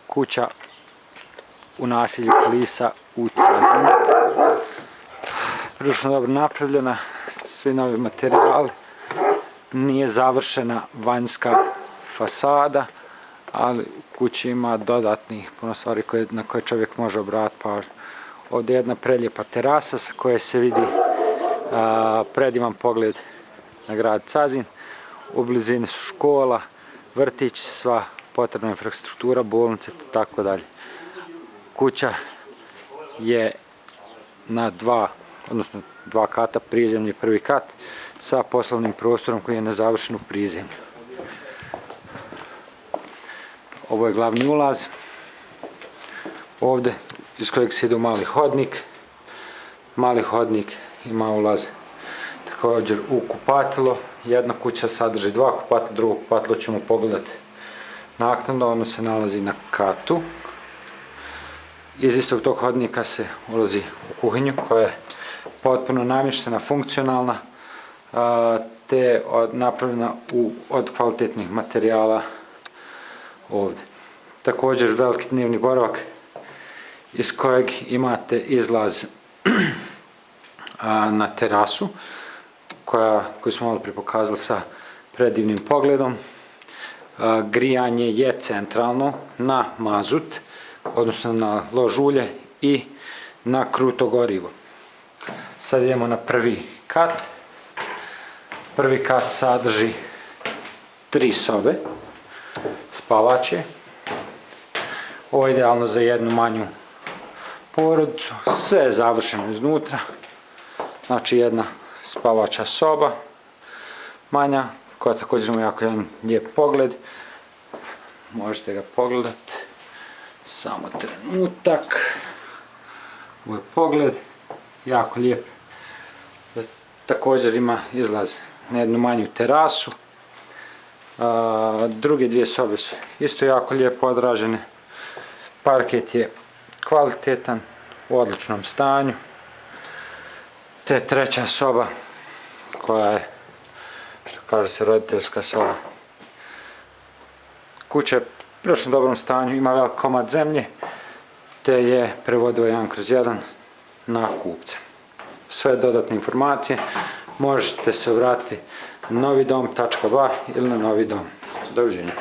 kuća u naselju Klisa u Cazini. Prilično dobro napravljena, svi novi materijali. Nije završena vanjska fasada, ali u kući ima dodatnih puno stvari na koje čovjek može obratiti pažnju. Ovdje je jedna prelijepa terasa sa koje se vidi predivan pogled na grad Cazin. U blizini su škola, vrtić, sva potrebna infrastruktura, bolnice i tako dalje. Kuća je na dva kata, prizemlji prvi kat, sa poslovnim prostorom koji je nezavršen u prizemlju. Ovo je glavni ulaz. Ovdje iz kojeg se ide u mali hodnik. Mali hodnik ima ulaz također u kupatilo. Jedna kuća sadrži dva kupatila, drugo kupatilo ćemo pogledati naknadno, ono se nalazi na katu. Iz istog tog hodnika se ulazi u kuhinju koja je potpuno namještena, funkcionalna, te napravljena od kvalitetnih materijala ovdje. Također veliki dnevni boravak iz kojeg imate izlaz na terasu koju smo malo prije pokazali sa predivnim pogledom. Grijanje je centralno na mazut, odnosno na lož ulje i na kruto gorivo. Sad idemo na prvi kat. Prvi kat sadrži 3 sobe, spavaće. Ovo je idealno za jednu manju porodicu. Sve je završeno iznutra. Znači jedna spavača soba, manja, koja također ima jako jedan lijep pogled. Možete ga pogledati. Samo trenutak. Ovo je pogled. Jako lijep. Također ima izlaz na jednu manju terasu. Druge dvije sobe su isto jako lijepo odražene. Parket je kvalitetan, u odličnom stanju. Te treća soba koja je, što kaže se, roditeljska soba. Kuća je u prilično dobrom stanju, ima velik komad zemlje, te je prevodiva 1/1 na kupce. Sve dodatne informacije možete se obratiti na novidom.ba ili na novi dom. Doviđenja.